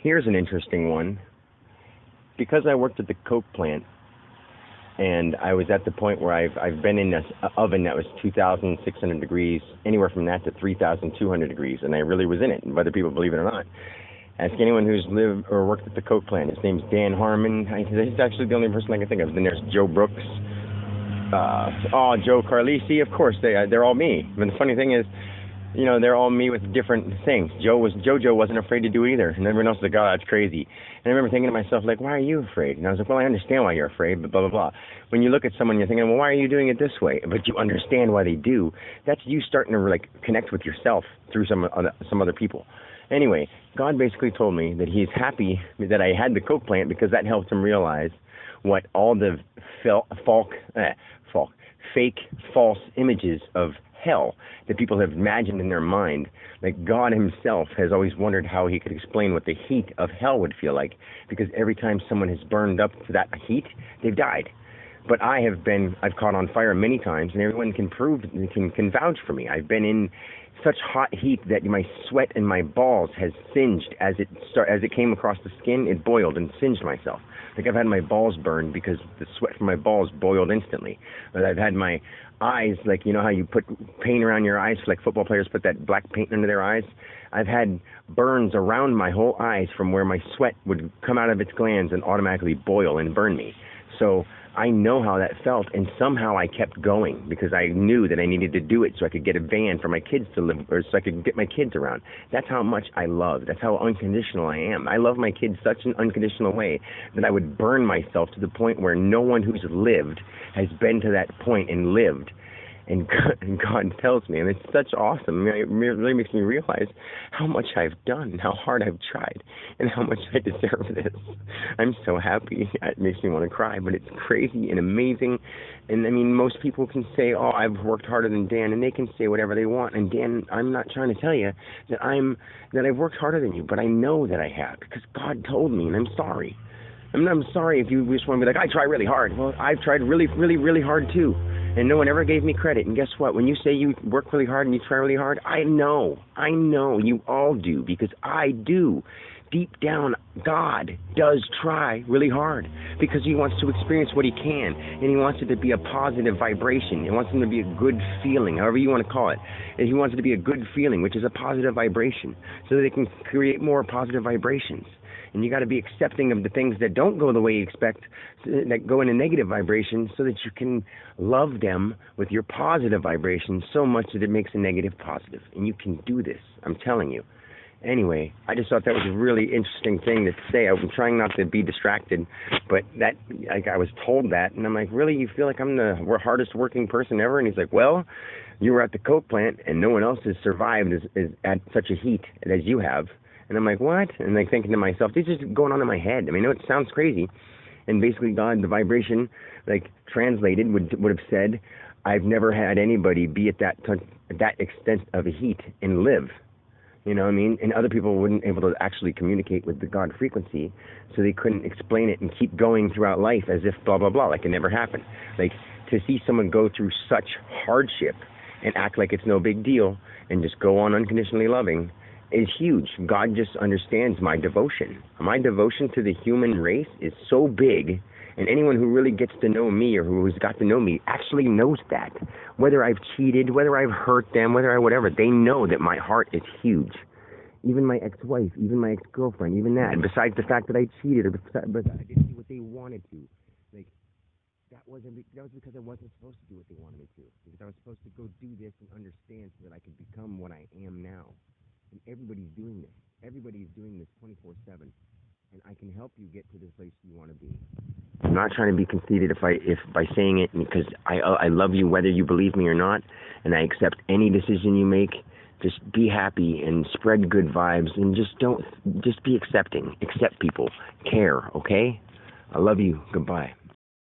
Here's an interesting one. Because I worked at the Coke plant, and I was at the point where I've been in an oven that was 2,600 degrees, anywhere from that to 3,200 degrees, and I really was in it, whether people believe it or not. Ask anyone who's lived or worked at the Coke plant. His name's Dan Harmon. He's actually the only person I can think of. Then there's Joe Brooks. Joe Carlisi. Of course, they're all me. But the funny thing is, they're all me with different things. JoJo wasn't afraid to do it either. And everyone else was like, oh, that's crazy. And I remember thinking to myself, like, why are you afraid? And I was like, well, I understand why you're afraid, but blah, blah, blah. When you look at someone, you're thinking, well, why are you doing it this way? But you understand why they do. That's you starting to connect with yourself through some other people. Anyway, God basically told me that he's happy that I had the Coke plant because that helped him realize what all the fake, false images of hell that people have imagined in their mind. Like God himself has always wondered how he could explain what the heat of hell would feel like, because every time someone has burned up to that heat, they've died. But I've caught on fire many times, and everyone can vouch for me. I've been in such hot heat that my sweat and my balls has singed as it came across the skin. It boiled and singed myself. Like I've had my balls burned because the sweat from my balls boiled instantly. But I've had my eyes, like how you put paint around your eyes, like football players put that black paint under their eyes. I've had burns around my whole eyes from where my sweat would come out of its glands and automatically boil and burn me. So I know how that felt, and somehow I kept going because I knew that I needed to do it so I could get a van for my kids to live, or so I could get my kids around. That's how much I love. That's how unconditional I am. I love my kids such an unconditional way that I would burn myself to the point where no one who's lived has been to that point and lived. And God tells me, and it's such awesome. I mean, it really makes me realize how much I've done, how hard I've tried, and how much I deserve this. I'm so happy. It makes me want to cry, but it's crazy and amazing. And I mean, most people can say, oh, I've worked harder than Dan, and they can say whatever they want. And Dan, I'm not trying to tell you that I've worked harder than you, but I know that I have because God told me, and I'm sorry. I'm sorry if you just want to be like, I try really hard. Well, I've tried really, really, really hard too. And no one ever gave me credit. And guess what? When you say you work really hard and you try really hard, I know you all do, because I do. Deep down, God does try really hard because he wants to experience what he can, and he wants it to be a positive vibration. He wants it to be a good feeling, however you want to call it. And he wants it to be a good feeling, which is a positive vibration, so that they can create more positive vibrations. And you got to be accepting of the things that don't go the way you expect, that go in a negative vibration, so that you can love them with your positive vibration so much that it makes a negative positive. And you can do this, I'm telling you. Anyway, I just thought that was a really interesting thing to say. I'm trying not to be distracted, but I was told that, and I'm like, really? You feel like I'm the hardest working person ever? And he's like, well, you were at the Coke plant, and no one else has survived at such a heat as you have. And I'm like, what? And like thinking to myself, this is going on in my head. I mean, I know it sounds crazy. And basically God, the vibration, like translated, would have said, I've never had anybody be at that extent of a heat and live. You know what I mean? And other people wouldn't be able to actually communicate with the God frequency, so they couldn't explain it and keep going throughout life as if blah, blah, blah, like it never happened. Like to see someone go through such hardship and act like it's no big deal and just go on unconditionally loving is huge. God just understands my devotion. My devotion to the human race is so big, and anyone who really gets to know me or who's got to know me actually knows that. Whether I've cheated, whether I've hurt them, whether I whatever, they know that my heart is huge. Even my ex-wife, even my ex-girlfriend, even that. And besides the fact that I cheated, or but I didn't do what they wanted to. Like that was because I wasn't supposed to do what they wanted me to. Because I was supposed to go do this and understand so that I could become what I am now. And everybody's doing this. Everybody's doing this 24/7. And I can help you get to the place you want to be. I'm not trying to be conceited if by saying it, because I love you whether you believe me or not, and I accept any decision you make. Just be happy and spread good vibes, and just be accepting. Accept people. Care, okay? I love you. Goodbye.